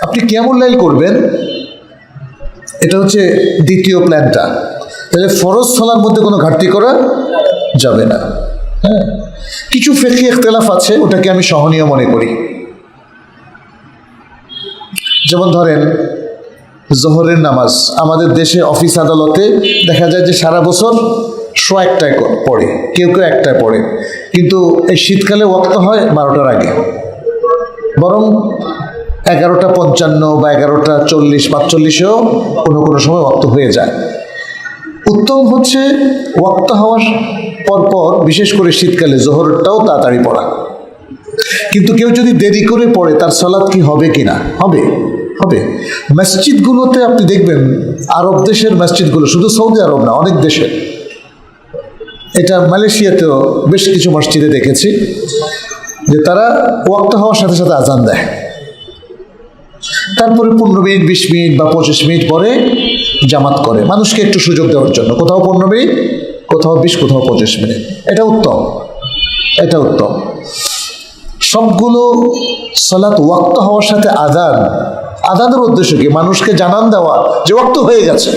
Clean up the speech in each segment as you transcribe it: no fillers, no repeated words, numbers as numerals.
আপনি কিয়ামুল লাইল করবেন, এটা হচ্ছে দ্বিতীয় প্ল্যানটা। তাহলে ফরজ সালার মধ্যে কোনো ঘাটতি করা যাবে না। হ্যাঁ, কিছু ফিকহি ইখতিলাফ আছে, ওটাকে আমি সহনীয় মনে করি। যেমন ধরেন জোহরের নামাজ আমাদের দেশে অফিস আদালতে দেখা যায় যে সারা বছর একটায় পড়ে, কেউ কেউ একটায় পড়ে, কিন্তু এই শীতকালে ওয়াক্ত হয় 12টার আগে, বরং 11:55 বা 11:40-45-এও কোনো কোনো সময় ওয়াক্ত হয়ে যায়। উত্তম হচ্ছে ওয়াক্ত হওয়ার পরপর, বিশেষ করে শীতকালে জোহরটাও তাড়াতাড়ি পড়া। কিন্তু কেউ যদি দেরি করে পড়ে তার সালাত কি হবে কিনা? হবে, হবে। মসজিদগুলোতে আপনি দেখবেন, আরব দেশের মসজিদগুলো, শুধু সৌদি আরব না, অনেক দেশে, এটা মালয়েশিয়াতেও বেশ কিছু মসজিদে দেখেছি যে তারা ওয়াক্ত হওয়ার সাথে সাথে আজান দেয়, তারপরে 15 মিনিট 20 মিনিট বা 25 মিনিট পরে জামাত করে, মানুষকে একটু সুযোগ দেওয়ার জন্য। কোথাও 15 মিনিট, কোথাও 20, কোথাও 25 মিনিট। এটা উত্তম, এটা উত্তম। সবগুলো সালাত ওয়াক্ত হওয়ার সাথে আজানের উদ্দেশ্য কি? মানুষকে জানান দেওয়া যে ওয়াক্ত হয়ে গেছে।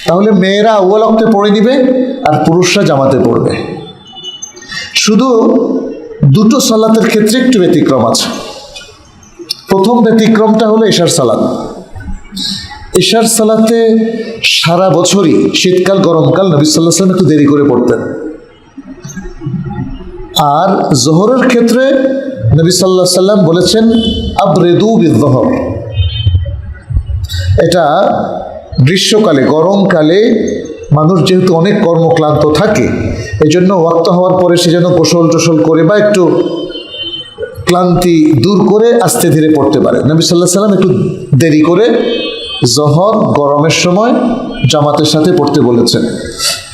তাহলে মেয়েরা আউয়াল ওয়াক্তে পড়ে নিবে আর পুরুষরা জামাতে পড়বে। শুধু দুটো সালাতের ক্ষেত্রে একটু ব্যতিক্রম আছে। প্রথম ব্যতিক্রমটা হলো এশার সালাত। এশার সালাতে সারা বছরই, শীতকাল গরমকাল, নবী সাল্লাল্লাহু আলাইহি ওয়াসাল্লাম একটু দেরি করে পড়তেন। আর জোহরের ক্ষেত্রে নবী সাল্লাল্লাহু আলাইহি ওয়াসাল্লাম বলেছেন আবরিদু বিয-যুহর। এটা গ্রীষ্মকালে, গরমকালে মানুষ যেহেতু অনেক কর্মক্লান্ত থাকে, এই জন্য ওয়াক্ত হওয়ার পরে সে যেন গোসল টোসল করে বা একটু ক্লান্তি দূর করে আস্তে ধীরে পড়তে পারে। নবী সাল্লাল্লাহু আলাইহি ওয়াসাল্লাম একটু দেরি করে জোহর গরমের সময় জামাতের সাথে পড়তে বলেছেন।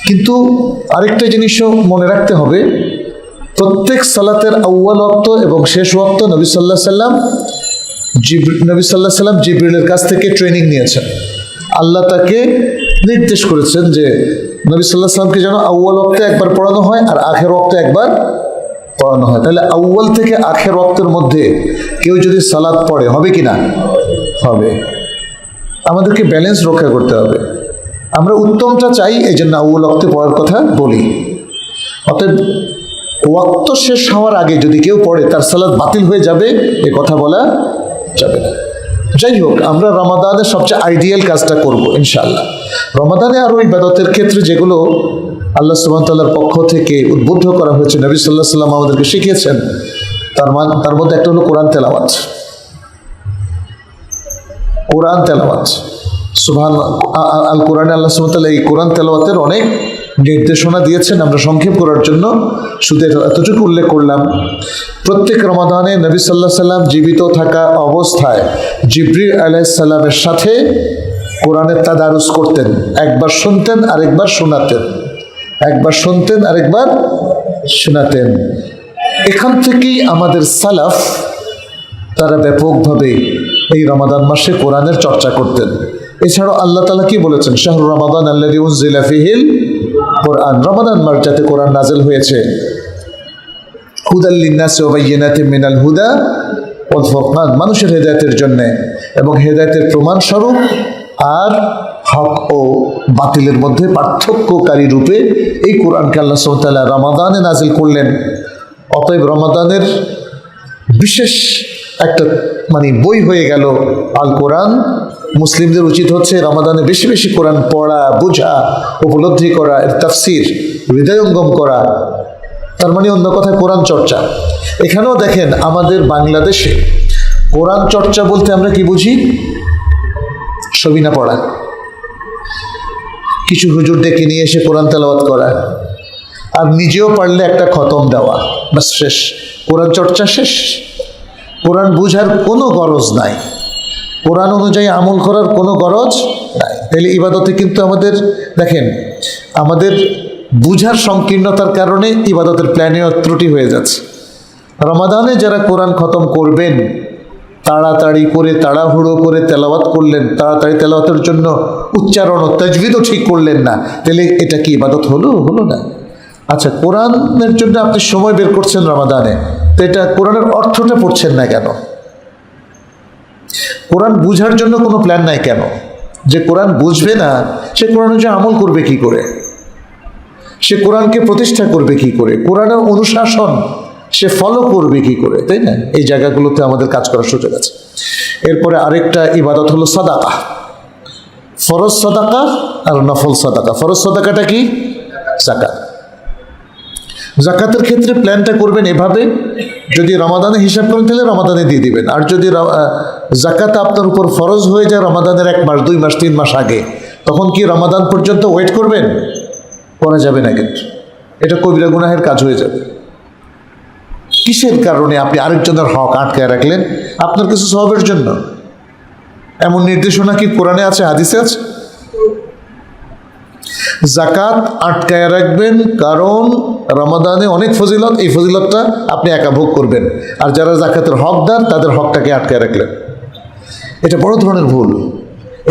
কিন্তু আরেকটা জিনিসও মনে রাখতে হবে, প্রত্যেক সালাতের আউয়াল ওয়াক্ত এবং শেষ ওয়াক্ত নবী সাল্লাল্লাহু আলাইহি ওয়াসাল্লাম জিবরিলের কাছ থেকে ট্রেনিং নিয়েছেন। আল্লাহ তাকে নির্দেশ করেছেন যে নবী সাল্লাল্লাহু আলাইহি ওয়াসাল্লামকে যেন আউয়াল ওয়াক্তে একবার পড়ানো হয় আর আখের ওয়াক্তে একবার পড়ানো হয়। তাহলে আউয়াল থেকে আখের ওয়াক্তের মধ্যে কেউ যদি সালাত পড়ে, হবে কি না? হবে। আমাদেরকে ব্যালেন্স রক্ষা করতে হবে। আমরা উত্তমটা চাই, এই জন্য আউয়াল ওয়াক্তে পড়ার কথা বলি। অতএব ওয়াক্ত শেষ হওয়ার আগে যদি কেউ পড়ে তার সালাত বাতিল হয়ে যাবে, এ কথা বলা যাবে না। যাই হোক, আমরা রমাদানের সবচেয়ে আইডিয়াল কাজটা করব ইনশাআল্লাহ। রমাদানে আরও ইবাদতের ক্ষেত্রে যেগুলো আল্লাহ সুবহানাহু ওয়া তাআলার পক্ষ থেকে উদ্বুদ্ধ করা হয়েছে, নবী সাল্লাল্লাহু আলাইহি ওয়াসাল্লাম আমাদেরকে শিখিয়েছেন, তার মধ্যে একটা হলো কোরআন তেলাওয়াত। কোরআন তেলাওয়াত, সুবহানাল্লাহ, আল কোরআনে আল্লাহ সুবহানাহু ওয়া তাআলা এই কোরআন তেলাওয়াতের অনেক নির্দেশনা দিয়েছেন। আমরা সংক্ষেপ করার জন্য শুধু এতটুকু উল্লেখ করলাম। প্রত্যেক রমাদানে নবী সাল্লাল্লাহু আলাইহি ওয়াসাল্লাম জীবিত থাকা অবস্থায় জিবরিল আলাইহিস সালামের সাথে কোরআনের তাদারুস করতেন। একবার শুনতেন আরেকবার শোনাতেন, একবার শুনতেন আরেকবার শোনাতেন। এখান থেকেই আমাদের সালাফ তারা ব্যাপকভাবে এই রমাদান মাসে কোরআনের চর্চা করতেন। এছাড়াও আল্লাহ তাআলা কি বলেছেন? শাহরু রমাদান আল্লাযী উনজিলা ফীহিল কোরআন, রমাদান মাস যাতে কোরআন নাযিল হয়েছে, হুদাল লিন-নাসি ওয়া বায়্যিনাতিন মিনাল হুদা ওয়াল ফুরকান, মানুষের হেদায়েতের জন্য এবং হেদায়েতের প্রমাণ স্বরূপ, আর হক ও বাতিলের মধ্যে পার্থক্যকারী রূপে এই কোরআনকে আল্লাহ সুবহানাহু ওয়া তাআলা রমাদানে নাযিল করলেন। অতএব রমাদানের বিশেষ একটা বই হয়ে গেল আল কোরআন। মুসলিমদের উচিত হচ্ছে রমাদানে বেশি বেশি কোরআন পড়া, বোঝা, উপলব্ধি করা, এর তাফসির হৃদয়ঙ্গম করা। তার অন্য কথায় কোরআন চর্চা। এখানেও দেখেন আমাদের বাংলাদেশে কোরআন চর্চা বলতে আমরা কি বুঝি? সবিনা পড়া, কিছু হুজুর ডেকে নিয়ে এসে কোরআন তেলাওয়াত করা, আর নিজেও পারলে একটা খতম দেওয়া, বাস শেষ, কোরআন চর্চা শেষ। কোরআন বুঝার কোনো গরজ নাই, কোরআন অনুযায়ী আমল করার কোনো গরজ নাই। তাহলে ইবাদতে কিন্তু আমাদের দেখেন, আমাদের বুঝার সংকীর্ণতার কারণে ইবাদতের প্ল্যানেও ত্রুটি হয়ে যাচ্ছে। রমাদানে যারা কোরআন খতম করবেন, তাড়াতাড়ি করে তাড়াহুড়ো করে তেলাওয়াত করলেন, তাড়াতাড়ি তেলাওয়াতের জন্য উচ্চারণ ও তাজবিদও ঠিক করলেন না, তাহলে এটা কি ইবাদত হলো? হলো না। আচ্ছা, কোরআনের জন্য আপনি সময় বের করছেন রমাদানে, তো এটা কোরআনের অর্থটা পড়ছেন না কেন? কোরআন বুঝার জন্য কোনো প্ল্যান নাই কেন? যে কোরআন বুঝবে না সে কোরআন অনুযায়ী আমল করবে কি করে? সে কোরআনকে প্রতিষ্ঠা করবে কি করে? কোরআনের অনুশাসন সে ফলো করবে কি করে? তাই না? এই জায়গাগুলোতে আমাদের কাজ করার সুযোগ আছে। এরপরে আরেকটা ইবাদত হলো সাদাকা, ফরজ সাদাকা আর নফল সাদাকা। ফরজ সাদাকাটা কি? যাকাত। যাকাতের ক্ষেত্রে প্ল্যানটা করবেন এভাবে, যদি রমাদানে হিসাব করেন তাহলে রমাদানে দিয়ে দিবেন। আর যদি যাকাত আপনার উপর ফরজ হয়ে যায় রমাদানের 1 মাস 2 মাস 3 মাস আগে, তখন কি রমাদান পর্যন্ত ওয়েট করবেন? করা যাবে না, কিন্তু এটা কবিরা গুনাহের কাজ হয়ে যাবে। কিসের কারণে আপনি আরেকজনের হক আটকায় রাখলেন? আপনার কিছু সওয়াবের জন্য। এমন নির্দেশনা কি কোরআনে আছে, হাদিসে আছে? যাকাত আটকায় রাখবেন কারণ রমাদানে অনেক ফজিলত, এই ফজিলতটা আপনি একা ভোগ করবেন, আর যারা যাকাতের হকদার তাদের হকটাকে আটকায় রাখলেন। এটা বড় ধরনের ভুল।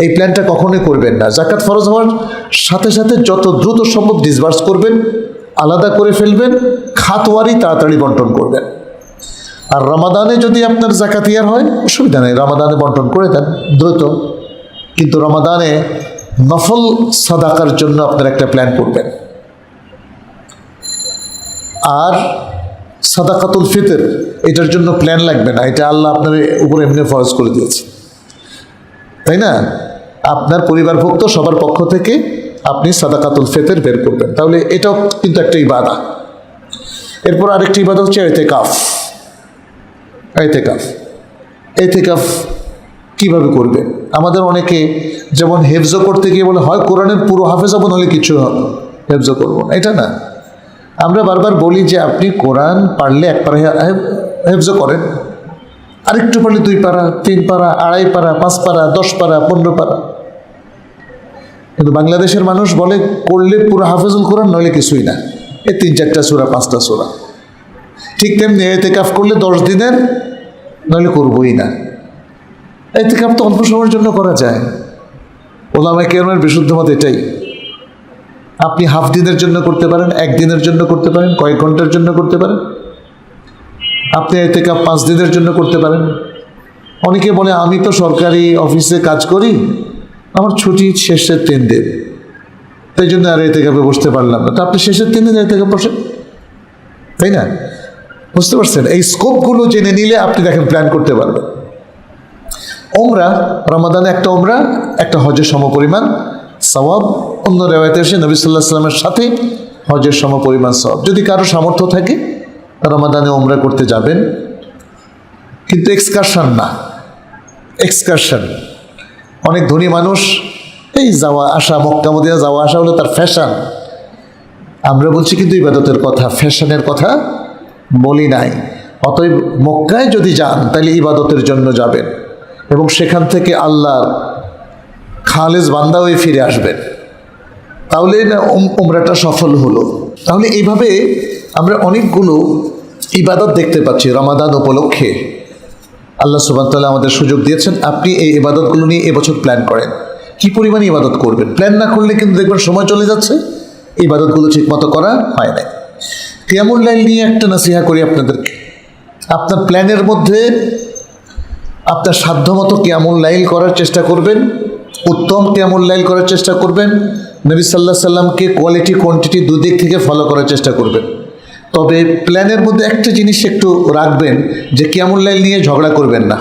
এই প্ল্যানটা কখনোই করবেন না। যাকাত ফরজ হওয়ার সাথে সাথে যত দ্রুত সম্ভব ডিসবার্স করবেন, আলাদা করে ফেলবেন, খাতওয়ারি তাড়াতাড়ি বন্টন করবেন। আর রমাদানে যদি আপনার যাকাত ইয়ার হয় অসুবিধা নেই, রমাদানে বন্টন করে দেন দ্রুত। কিন্তু রমাদানে নফল সাদাকার জন্য আপনার একটা প্ল্যান করবেন। আর সাদাকাতুল ফিতর, এটার জন্য প্ল্যান লাগবে না, এটা আল্লাহ আপনার উপর এমনি ফরজ করে দিয়েছে, তাই না? আপনার পরিবারভুক্ত সবার পক্ষ থেকে আপনি সাদাকাতুল ফিতর বের করবেন, তাহলে এটাও কিন্তু একটা ইবাদত। এরপর আরেকটি ইবাদত হচ্ছে ইতিকাফ। ইতিকাফ কিভাবে করবে? আমাদের অনেকে যেমন হেফজ করতে গিয়ে বলে হয় কোরআনের পুরো হাফেজ হবো, নাহলে কিছু হেফজ করবো না। এটা না, আমরা বারবার বলি যে আপনি কোরআন পারলে 1 পারা হেফজ করেন, আরেকটু পারলে 2 পারা 3 পারা 2.5 পারা 5 পারা 10 পারা 15 পারা। কিন্তু বাংলাদেশের মানুষ বলে করলে পুরো হাফেজুল কোরআন, নইলে কিছুই না, এই 3-4টা সূরা 5টা সূরা। ঠিক তেমনি ইতিকাফ করলে 10 দিনের, নইলে করবই না। ইতিকাফ তো অল্প সময়ের জন্য করা যায়, ওলামায়ে কেরামের বিশুদ্ধ মত এটাই। আপনি হাফ দিনের জন্য করতে পারেন, 1 দিনের জন্য করতে পারেন, কয়েক ঘন্টার জন্য করতে পারেন। আপনি ইতিকাফ 5 দিনের জন্য করতে পারেন। অনেকে বলে আমি তো সরকারি অফিসে কাজ করি, আমার ছুটি শেষের 3 দিন, তাই জন্য আর ইতিকাফে বসতে পারলাম না। তো আপনি শেষের 3 দিন ইতিকাফ বসেন, তাই না? বুঝতে পারছেন? এই স্কোপগুলো জেনে নিলে আপনি দেখেন প্ল্যান করতে পারবেন। ওমরা, রমাদানে একটা ওমরা একটা হজের সমপরিমাণ সওয়াব। অন্য রেওয়ায়েতে এসে নবী সাল্লাল্লাহু আলাইহি ওয়াসাল্লামের সাথে হজের সমপরিমাণ সওয়াব। যদি কারো সামর্থ্য থাকে রমাদানে ওমরা করতে যাবেন, কিন্তু এক্সকারশন না। এক্সকারশন অনেক ধনী মানুষ এই যাওয়া আসা, মক্কা মদিনা যাওয়া আসা হলো তার ফ্যাশন। আমরা বলছি কিন্তু ইবাদতের কথা, ফ্যাশনের কথা বলি নাই। অতএব মক্কায় যদি যান তাহলে ইবাদতের জন্য যাবেন, এবং সেখান থেকে আল্লাহর খালেস বান্দা হয়ে ফিরে আসবেন, তাহলে না উমরাটা সফল হলো। তাহলে এইভাবে আমরা অনেকগুলো ইবাদত দেখতে পাচ্ছি রমাদান উপলক্ষে। আল্লাহ সুবহানাহু ওয়া তাআলা আমাদের সুযোগ দিয়েছেন, আপনি এই ইবাদতগুলো নিয়ে এবছর প্ল্যান করেন, কি পরিমাণ ইবাদত করবেন। প্ল্যান না করলে কিন্তু দেখবেন সময় চলে যাচ্ছে, ইবাদতগুলো ঠিক মতো করা হয় না। কিয়ামুল লাইল নিয়ে একটা নসিহা করি আপনাদেরকে। আপনার প্ল্যানের মধ্যে আপনার সাধ্যমতো কিয়ামুল লাইল করার চেষ্টা করবেন, উত্তম কিয়ামুল লাইল করার চেষ্টা করবেন। নবী সাল্লাল্লাহু আলাইহি সাল্লামকে কোয়ালিটি কোয়ান্টিটি দুদিক থেকে ফলো করার চেষ্টা করবেন। তবে প্ল্যানের মধ্যে একটা জিনিস একটু রাখবেন, যে কিয়ামুল লাইল নিয়ে ঝগড়া করবেন না।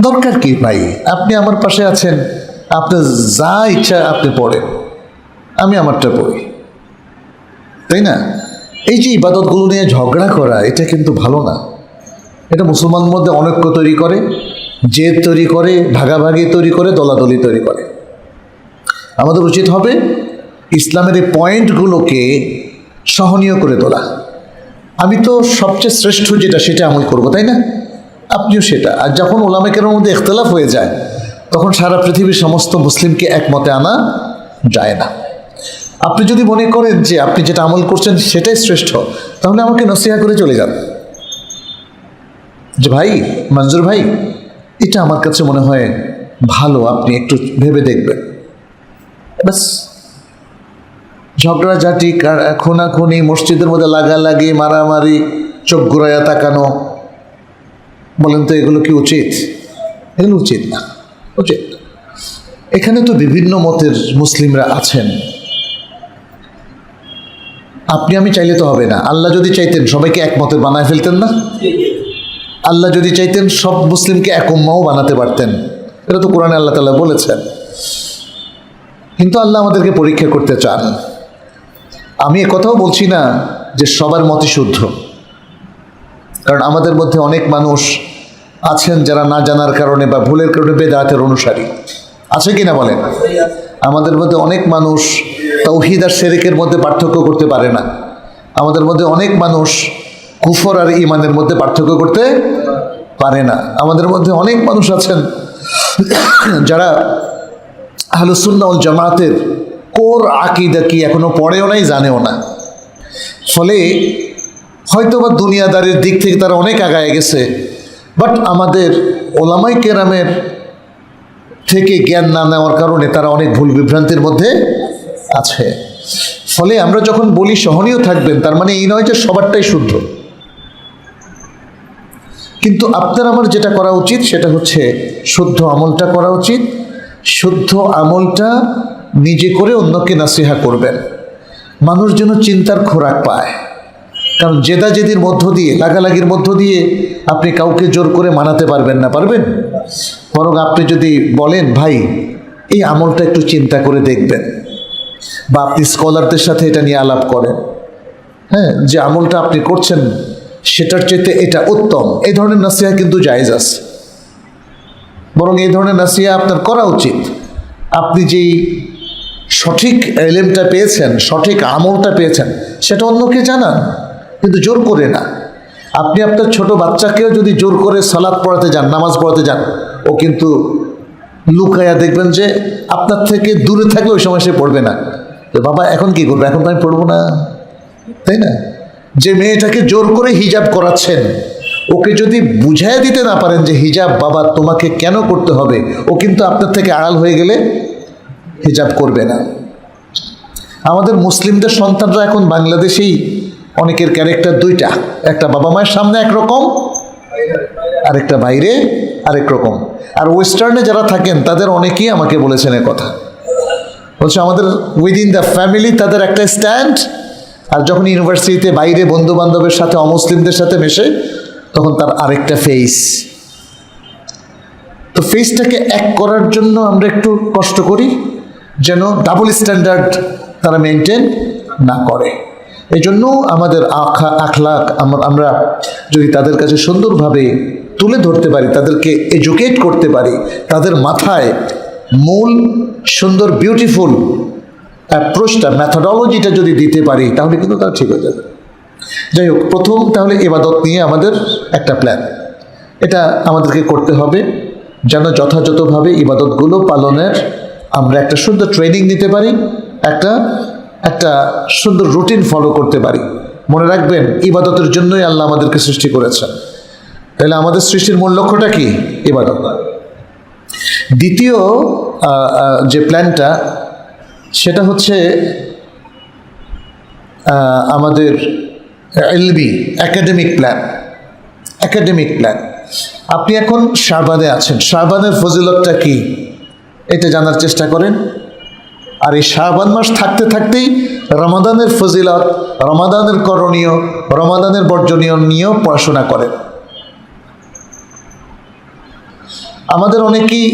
দরকার কি ভাই, আপনি আমার পাশে আছেন, আপনার যা ইচ্ছা আপনি পড়েন, আমি আমারটা পড়ি, তাই না? এই যে ইবাদতগুলো নিয়ে ঝগড়া করা, এটা কিন্তু ভালো না। এটা মুসলমানদের মধ্যে অনৈক্য তৈরি করে, জেদ তৈরি করে, ভাগাভাগি তৈরি করে, দলাদলি তৈরি করে। আমাদের উচিত হবে ইসলামের এই পয়েন্টগুলোকে সহনীয় করে তোলা। আমি তো সবচেয়ে শ্রেষ্ঠ যেটা সেটা আমল করব, তাই না? আপনিও সেটা। আর যখন ওলামায়ে কেরামের মধ্যে ইখতিলাফ হয়ে যায়, তখন সারা পৃথিবীর সমস্ত মুসলিমকে একমতে আনা যায় না। আপনি যদি মনে করেন যে আপনি যেটা আমল করছেন সেটাই শ্রেষ্ঠ, তাহলে আমাকে নসিহা করে চলে যান যে ভাই মঞ্জুর ভাই, এটা আমার কাছে মনে হয় ভালো, আপনি একটু ভেবে দেখবেন। ব্যাস। ঝগড়াঝাটি, খুনাখুনি, মসজিদের মধ্যে লাগালাগি, মারামারি, চোখ ঘুরাইয়া তাকানো, বলেন তো এগুলো কি উচিত? এগুলো উচিত না, উচিত। এখানে তো বিভিন্ন মতের মুসলিমরা আছেন। আপনি আমি চাইলে তো হবে না। আল্লাহ যদি চাইতেন সবাইকে এক মতের বানায় ফেলতেন না? আল্লাহ যদি চাইতেন সব মুসলিমকে এক উম্মাও বানাতে পারতেন। এটা তো কোরআনে আল্লাহ তাআলা বলেছেন। কিন্তু আল্লাহ আমাদেরকে পরীক্ষা করতে চান। আমি একথাও বলছি না যে সবার মতই শুদ্ধ, কারণ আমাদের মধ্যে অনেক মানুষ আছেন যারা না জানার কারণে বা ভুলের কারণে বেদাতের অনুসারী আছে কিনা বলেন? আমাদের মধ্যে অনেক মানুষ তাওহীদ আর শিরকের মধ্যে পার্থক্য করতে পারে না। আমাদের মধ্যে অনেক মানুষ কুফর আর ঈমানের মধ্যে পার্থক্য করতে পারে না। আমাদের মধ্যে অনেক মানুষ আছেন যারা আহলুস সুন্নাহ ওয়াল জামাতের কোর আকীদা কি এখনো পড়েও নাই, জানেও না। ফলে হয়তোবা দুনিয়াদারির দিক থেকে তারা অনেক আগায় গেছে, বাট আমাদের ওলামায়ে কেরামের থেকে জ্ঞান না নেওয়ার কারণে তারা অনেক ভুল বিভ্রান্তির মধ্যে আছে। ফলে আমরা যখন বলি সহনীয় থাকবেন, তার মানে এই নয় যে সবারটাই শুদ্ধ। কিন্তু আপনার আমার যেটা করা উচিত সেটা হচ্ছে শুদ্ধ আমলটা করা উচিত। শুদ্ধ আমলটা নিজে করে অন্যকে নাসিহা করবেন, মানুষ যেন চিন্তার খোরাক পায়। কারণ জেদাজেদির মধ্য দিয়ে, লাগালাগির মধ্য দিয়ে আপনি কাউকে জোর করে মানাতে পারবেন না, পারবেন? বরং আপনি যদি বলেন ভাই এই আমলটা একটু চিন্তা করে দেখবেন, বা আপনি স্কলারদের সাথে এটা নিয়ে আলাপ করেন, হ্যাঁ, যে আমলটা আপনি করছেন সেটার চাইতে এটা উত্তম, এই ধরনের নাসিহা কিন্তু জায়েজ আছে। বরং এই ধরনের নাসিহা আপনার করা উচিত। আপনি যেই সঠিক ইলমটা পেয়েছেন, সঠিক আমলটা পেয়েছেন, সেটা অন্যকে জানান, কিন্তু জোর করে না। আপনি আপনার ছোট বাচ্চাকেও যদি জোর করে সালাত পড়াতে যান, নামাজ পড়াতে যান, ও কিন্তু লুকায়া দেখবেন যে আপনার থেকে দূরে থাকলে ওই সময় সে পড়বে না। তো বাবা এখন কি করবে, এখন তো আমি পড়বো না, তাই না? যে মেয়েটাকে জোর করে হিজাব করাচ্ছেন, ওকে যদি বুঝাইয়া দিতে না পারেন যে হিজাব বাবা তোমাকে কেন করতে হবে, ও কিন্তু আপনার থেকে আড়াল হয়ে গেলে হিজাব করবে না। আমাদের মুসলিমদের সন্তানরা এখন বাংলাদেশেই অনেকের ক্যারেক্টার দুইটা, একটা বাবা মায়ের সামনে একরকম, আরেকটা বাইরে আরেক রকম। আর ওয়েস্টার্নে যারা থাকেন তাদের অনেকেই আমাকে বলেছেন এ কথা, বলছে আমাদের উইদিন দ্য ফ্যামিলি তাদের একটা স্ট্যান্ড, আর যখন ইউনিভার্সিটিতে বাইরে বন্ধু বান্ধবের সাথে অমুসলিমদের সাথে মেশে তখন তার আরেকটা ফেস। তো ফেসটাকে এক করার জন্য আমরা একটু কষ্ট করি যেন ডাবল স্ট্যান্ডার্ড তারা মেনটেন না করে। এই জন্য আমাদের আখলাক আমরা যদি তাদের কাছে সুন্দরভাবে তুলে ধরতে পারি, তাদেরকে এডুকেট করতে পারি, তাদের মাথায় মূল সুন্দর বিউটিফুল অ্যাপ্রোচটা, ম্যাথোডোলজিটা যদি দিতে পারি, তাহলে কিন্তু তারা ঠিক হয়ে যাবে। যাই হোক, প্রথম তাহলে ইবাদত নিয়ে আমাদের একটা প্ল্যান, এটা আমাদেরকে করতে হবে যেন যথাযথভাবে ইবাদতগুলো পালনের আমরা একটা সুন্দর ট্রেনিং নিতে পারি, একটা সুন্দর রুটিন ফলো করতে পারি। মনে রাখবেন ইবাদতের জন্যই আল্লাহ আমাদেরকে সৃষ্টি করেছেন। তাহলে আমাদের সৃষ্টির মূল লক্ষ্যটা কি? ইবাদত। দ্বিতীয় যে প্ল্যানটা সেটা হচ্ছে আমাদের ইলমি একাডেমিক প্ল্যান। আপনি এখন শাবানে আছেন, শাবানের ফজিলতটা কি এটা জানার চেষ্টা করেন। আর এই শাবান মাস থাকতে থাকতেই রমাদানের ফজিলত, রমাদানের করণীয়, রমাদানের বর্জনীয় নিয়েও পড়াশোনা করেন। আমাদের অনেকেই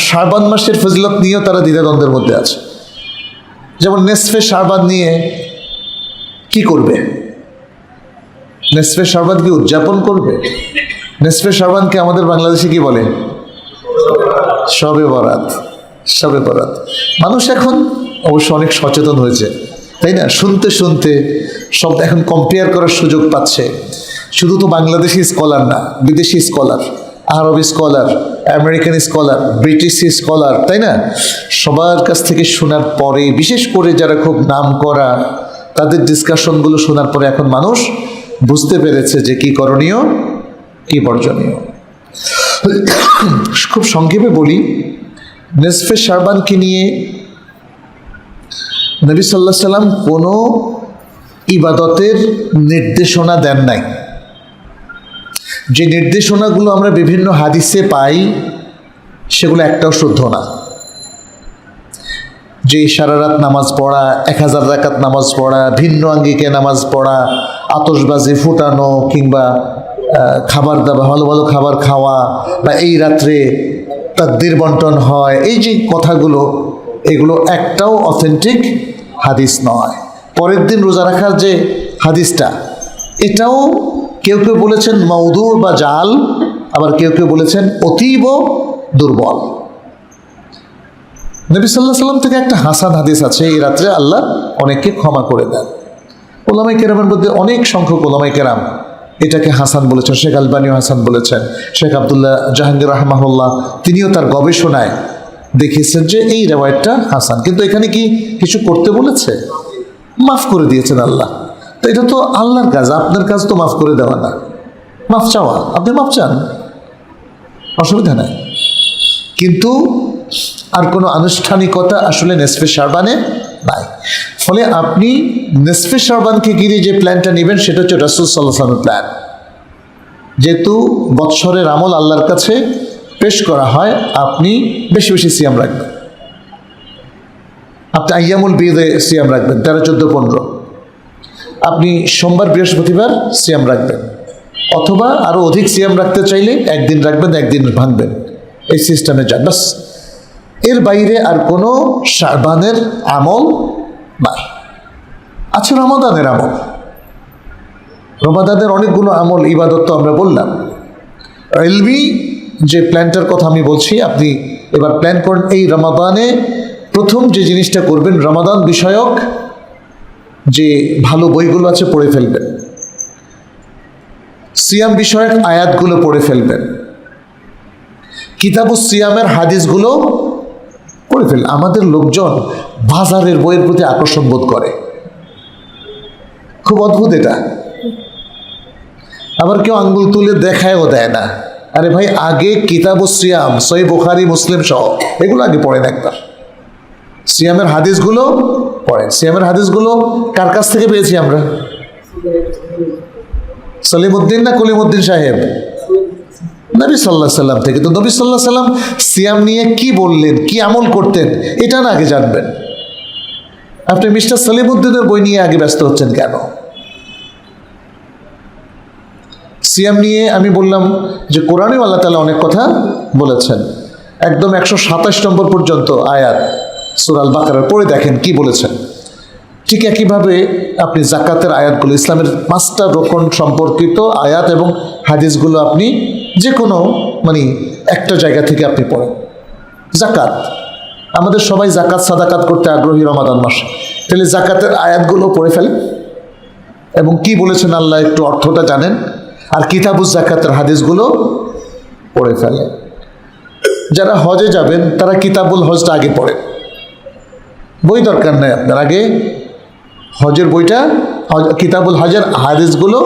শাবান মাসের ফজিলত নিয়েও তারা দ্বিধাদ্বন্দ্বের মধ্যে আছে। যেমন নেসফে শাবান নিয়ে কি করবে? নেসফে শাবান কি উদযাপন করবে? নেসফে শাবানকে আমাদের বাংলাদেশে কি বলে? শবে বরাত। মানুষ এখন অবশ্য অনেক সচেতন হয়েছে, তাই না? শুনতে শুনতে সব এখন কম্পেয়ার করার সুযোগ পাচ্ছে। শুধু তো বাংলাদেশি স্কলার না, বিদেশি স্কলার, আরব scholar, American scholar, British scholar, তাই না? সবার কাছ থেকে শোনার পরে, বিশেষ করে যারা খুব নাম করা, তাদের ডিসকাশনগুলো শোনার পরে এখন মানুষ বুঝতে পেরেছে যে কি করণীয়, কি বর্জনীয়। খুব সংক্ষেপে বলি, নেসফে শাবানকে নিয়ে নবী সাল্লাল্লাহু আলাইহি সাল্লাম কোনো ইবাদতের নির্দেশনা দেন নাই। যে নির্দেশনাগুলো আমরা বিভিন্ন হাদিসে পাই সেগুলো একটাও শুদ্ধ না। যে সারা রাত নামাজ পড়া, 1000 রাকাত নামাজ পড়া, ভিন্ন আঙ্গিকে নামাজ পড়া, আতশবাজি ফুটানো, কিংবা খাবার দাবার ভালো ভালো খাবার খাওয়া, বা এই রাত্রে তাকদীর বন্টন হয়, এই যে কথাগুলো, এগুলো একটাও অথেন্টিক হাদিস নয়। পরের দিন রোজা রাখার যে হাদিসটা, এটাও কেউ কেউ বলেছেন মাউদু বা জাল, আবার কেউ কেউ বলেছেন অতীব দুর্বল। নবী সাল্লাল্লাহু আলাইহি ওয়াসাল্লাম থেকে একটা হাসান হাদিস আছে, এই রাত্রে আল্লাহ অনেককে ক্ষমা করে দেন। ওলামায়ে কেরামের মধ্যে অনেক সংখ্যক ওলামায়ে কেরাম এটাকে হাসান বলেছেন। শেখ আলবানীও হাসান বলেছেন, শেখ আব্দুল্লাহ জাহাঙ্গীর রাহমাহুল্লাহ তিনিও তার গবেষণায় দেখিয়েছেন যে এই রেওয়ায়তটা হাসান। কিন্তু এখানে কি কিছু করতে বলেছে? মাফ করে দিয়েছেন আল্লাহ। তো এটা তো আল্লাহর কাজ, আপনার কাজ তো মাফ করে দেওয়া না, মাফ চাওয়া। আপনি মাফ চান, অসুবিধা নাই, কিন্তু আর কোনো আনুষ্ঠানিকতা আসলে নেসফে শাবানে নাই। ফলে আপনি নেসফে শাবানকে ঘিরে যে প্ল্যানটা নেবেন সেটা হচ্ছে রাসূল সাল্লাল্লাহু আলাইহি ওয়াসাল্লামের প্ল্যান। যেহেতু বৎসরের আমল আল্লাহর কাছে পেশ করা হয়, আপনি বেশি বেশি সিয়াম রাখবেন। আপনি আইয়ামুল বিদে সিয়াম রাখবেন, 13, 14, 15। আপনি সোমবার বৃহস্পতিবার সিয়াম রাখবেন, অথবা আরও অধিক সিয়াম রাখতে চাইলে একদিন রাখবেন, একদিন ভাঙবেন, এই সিস্টেমে যান। বাস, এর বাইরে আর কোনো শাবানের আমল নাই। আছে রমাদানের আমল। রমাদানের অনেকগুলো আমল ইবাদত তো আমরা বললাম। ইলমি যে প্ল্যানটার কথা আমি বলছি, আপনি এবার প্ল্যান করেন এই রমাদানে প্রথম যে জিনিসটা করবেন, রমাদান বিষয়ক যে ভালো বইগুলো আছে পড়ে ফেলবেন, সিয়াম বিষয়ক আয়াতগুলো পড়ে ফেলবেন, কিতাবুস সিয়ামের হাদিসগুলো পড়ে ফেলবেন। আমাদের লোকজন বাজারের বইয়ের প্রতি আকর্ষণ বোধ করে, খুব অদ্ভুত এটা। আবার কেউ আঙ্গুল তুলে দেখায়ও দেয় না। আরে ভাই, আগে কিতাবুস সিয়াম, সহিহ বুখারী, মুসলিম সহ এগুলো আগে পড়েন একবার। সিয়ামের হাদিসগুলো পড়েন। সিয়ামের হাদিসগুলো কার কাছ থেকে পেয়েছি আমরা? সলিমউদ্দিন না কলিমউদ্দিন সাহেব? নবী সাল্লাল্লাহু আলাইহি সাল্লাম থেকে। তো নবী সাল্লাল্লাহু আলাইহি সাল্লাম সিয়াম নিয়ে কি বললেন, কি আমল করতেন, এটা না আগে জানবেন। আপনি মিস্টার সলিমউদ্দিনের বই নিয়ে আগে ব্যস্ত হচ্ছেন কেন? সিয়াম নিয়ে আমি বললাম যে কোরআনেও আল্লাহ তাআলা অনেক কথা বলেছেন। একদম 127 নম্বর পর্যন্ত আয়াত সূরা আল বাকারার পড়ে দেখেন কি বলেছেন। ঠিক একইভাবে আপনি জাকাতের আয়াতগুলো, ইসলামের 5টা রোকন সম্পর্কিত আয়াত এবং হাদিসগুলো আপনি যে কোনো একটা জায়গা থেকে আপনি পড়েন। জাকাত, আমাদের সবাই জাকাত সাদাকাত করতে আগ্রহী রমাদান মাসে, তাহলে জাকাতের আয়াতগুলো পড়ে ফেলেন এবং কি বলেছেন আল্লাহ একটু অর্থটা জানেন, আর কিতাবুজ জাকাতের হাদিসগুলো পড়ে ফেলেন। যারা হজে যাবেন তারা কিতাবুল হজটা আগে পড়েন, বই দরকার নেই আপনার, আগে হজের বইটা, কিতাবুল হজের হাদিসগুলো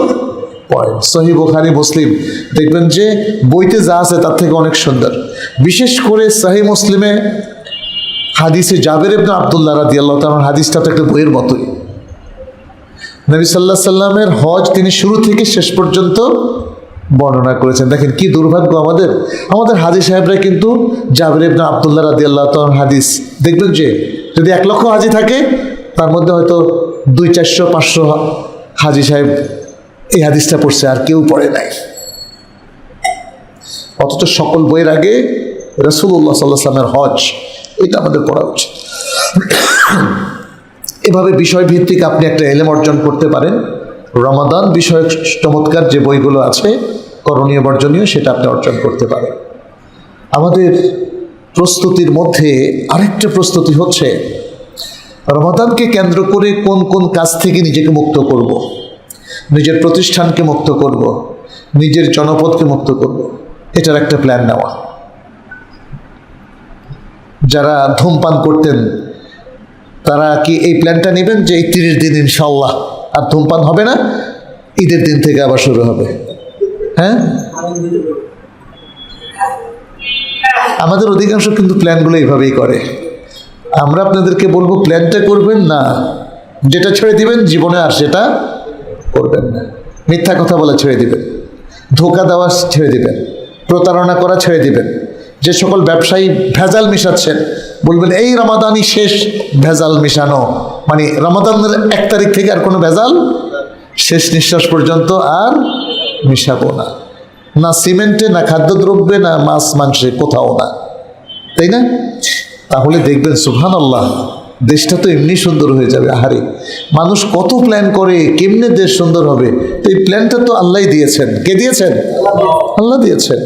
পড়েন। সহিহ বুখারী, মুসলিম, দেখবেন যে বইতে যা আছে তার থেকে অনেক সুন্দর। বিশেষ করে সহিহ মুসলিমে হাদিসে জাবের ইবনে আব্দুল্লাহ রাদিয়াল্লাহু তাআলার হাদিসটা তো একটা বইয়ের মতোই। নবী সাল্লাল্লাহু আলাইহি সাল্লামের হজ তিনি শুরু থেকে শেষ পর্যন্ত বর্ণনা করেছেন। দেখেন কি দুর্ভাগ্য আমাদের, আমাদের হাজি সাহেবরা কিন্তু জাবের ইবনে আব্দুল্লাহ রাদিয়াল্লাহু তাআলার হাদিস দেখবেন যে যদি 1 লক্ষ হাজি থাকে তার মধ্যে হয়তো 200, 400, 500 হাজি সাহেব এই হাদিসটা পড়ছে, আর কেউ পড়ে নাই। অথচ সকল বইয়ের আগে রাসূলুল্লাহ সাল্লাল্লাহু আলাইহি ওয়াসাল্লামের হজ, এটা আমাদের পড়া উচিত। এভাবে বিষয়ভিত্তিক আপনি একটা এলেম অর্জন করতে পারেন। রমাদান বিষয়ক চমৎকার যে বইগুলো আছে, করণীয় বর্জনীয়, সেটা আপনি অর্জন করতে পারেন। আমাদের প্রস্তুতির মধ্যে আরেকটা প্রস্তুতি হচ্ছে রমাদানকে কেন্দ্র করে কোন কোন কাজ থেকে নিজেকে মুক্ত করব, নিজের প্রতিষ্ঠানকে মুক্ত করব, নিজের জনপদকে মুক্ত করব, এটার একটা প্ল্যান নেওয়া। যারা ধূমপান করতেন তারা কি এই প্ল্যানটা নেবেন যে এই 30 দিন ইনশাআল্লাহ আর ধূমপান হবে না, ঈদের দিন থেকে আবার শুরু হবে? হ্যাঁ, আমাদের অধিকাংশ কিন্তু প্ল্যানগুলো এইভাবেই করে। আমরা আপনাদেরকে বলবো প্ল্যানটা করবেন না, যেটা ছেড়ে দিবেন জীবনে আর সেটা করবেন না। মিথ্যা কথা বলে ছেড়ে দিবেন, ধোঁকা দেওয়া ছেড়ে দিবেন, প্রতারণা করা ছেড়ে দিবেন। যে সকল ব্যবসায়ী ভেজাল মিশাচ্ছেন বলবেন এই রমাদানই শেষ ভেজাল মিশানো, মানে রমাদানের 1 তারিখ থেকে আর কোনো ভেজাল শেষ নিঃশ্বাস পর্যন্ত আর মিশাবো না, না সিমেন্টে, না খাদ্যদ্রব্যে, না মাছ মাংসে, কোথাও না, তাই না? তাহলে দেখবেন সুবহানাল্লাহ, দেশটা তো এমনি সুন্দর হয়ে যাবে। আহারে, মানুষ কত প্ল্যান করে কেমনে দেশ সুন্দর হবে, তো এই প্ল্যানটা তো আল্লাহ দিয়েছেন। কে দিয়েছেন? আল্লাহ দিয়েছেন।